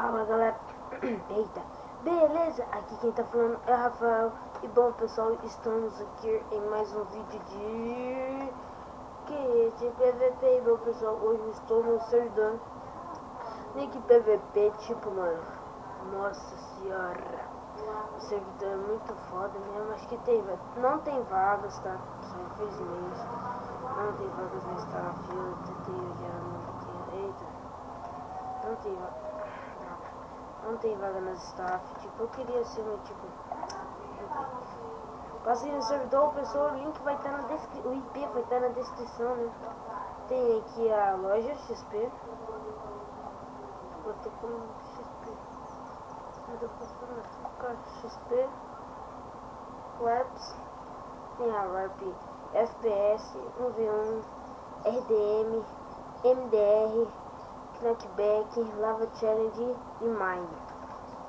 Fala galera, eita, beleza? Aqui quem tá falando é Rafael. E bom pessoal, estamos aqui em mais um vídeo de PVP. E bom pessoal, hoje eu estou no servidor Nick PVP, tipo mano, nossa senhora, o servidor é muito foda mesmo. Acho que não tem vagas, tá? Só infelizmente não tem vagas na staff. Eu tentei olhar, não tem, eita, não tem vaga. Não tem vaga nas staff, tipo, eu queria ser meu tipo. Passei no servidor, pessoal, o link vai estar na descrição, o IP vai estar na descrição, né? Tem aqui a loja XP. Eu tô com XP. Eu tô com XP. Warps. Tem a Warp FPS, 1v1, RDM, MDR, Knockback, Lava Challenge e Mine.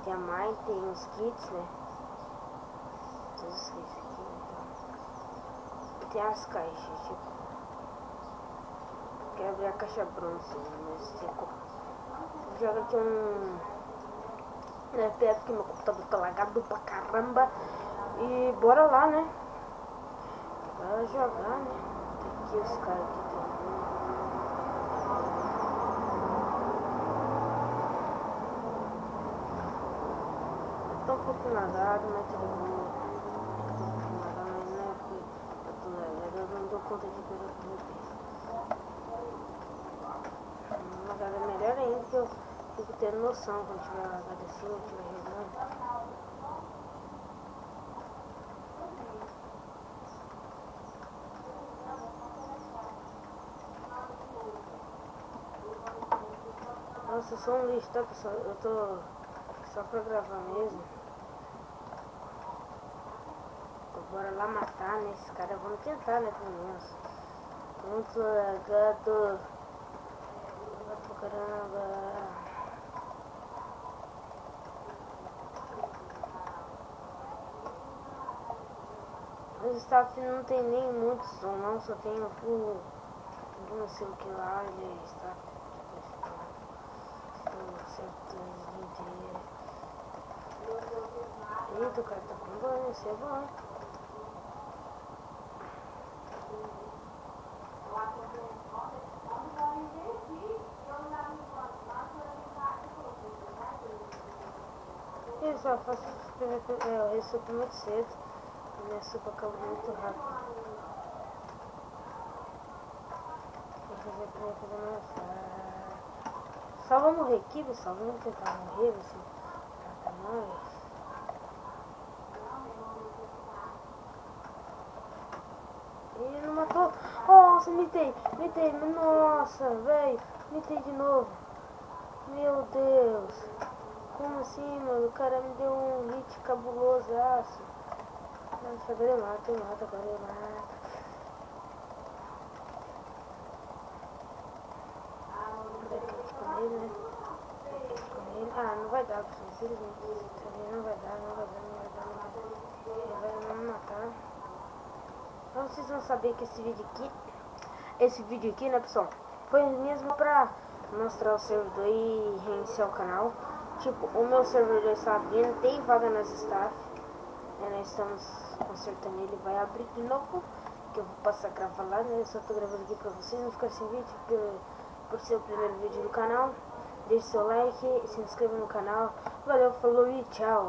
Tem a Mine, tem os kits, né? Todos os kits aqui, então. Tem as caixas, tipo. Quero abrir a caixa bronze, mas tipo. Joga aqui FPS, porque meu computador tá lagado pra caramba. E bora lá, né? Bora jogar, né? Tem aqui os caras aqui também. Tô um pouco lagado, mas tudo bem. Tô um pouco lagado, mas não é porque eu tô lagado, eu não dou conta de pegar o meu peso. Lagado é melhor ainda, porque eu fico tendo noção quando tiver lagado assim, quando tiver jogando. Nossa, eu sou um lixo, tá pessoal? Eu tô só pra gravar mesmo. Bora lá matar, né? Esses caras vão tentar, né? Pelo menos. Muito lagado. Lagado pra caramba. Os staff não tem nem muito som, não. Só tem o full. Não sei o que lá. Ele está. Eita, o cara tá com banho, isso é bom. Eu só faço PVP, eu recebo muito cedo. A minha sopa acaba muito rápido. Vou fazer PVP mais. Só vamos morrer aqui, pessoal. Vamos tentar morrer, assim. Pra nós. Ele não matou. Nossa, mitei. Nossa, velho. Mitei de novo. Meu Deus. Como assim, mano? O cara me deu um hit cabulosaço. Nossa, agora eu mato. Com ele, né? Com ele. Ah, não vai dar, pessoal. Infelizmente. Não vai dar. Ele vai me matar. Então vocês vão saber que esse vídeo aqui, né, pessoal, foi mesmo pra mostrar o servidor e reiniciar o canal. Tipo, o meu servidor está abrindo, tem vaga nas staff, né, nós estamos consertando ele, vai abrir de novo, que eu vou passar a gravar lá, né, eu só tô gravando aqui pra vocês, não ficar sem vídeo, por ser o primeiro vídeo do canal. Deixe seu like, se inscreva no canal, valeu, falou e tchau!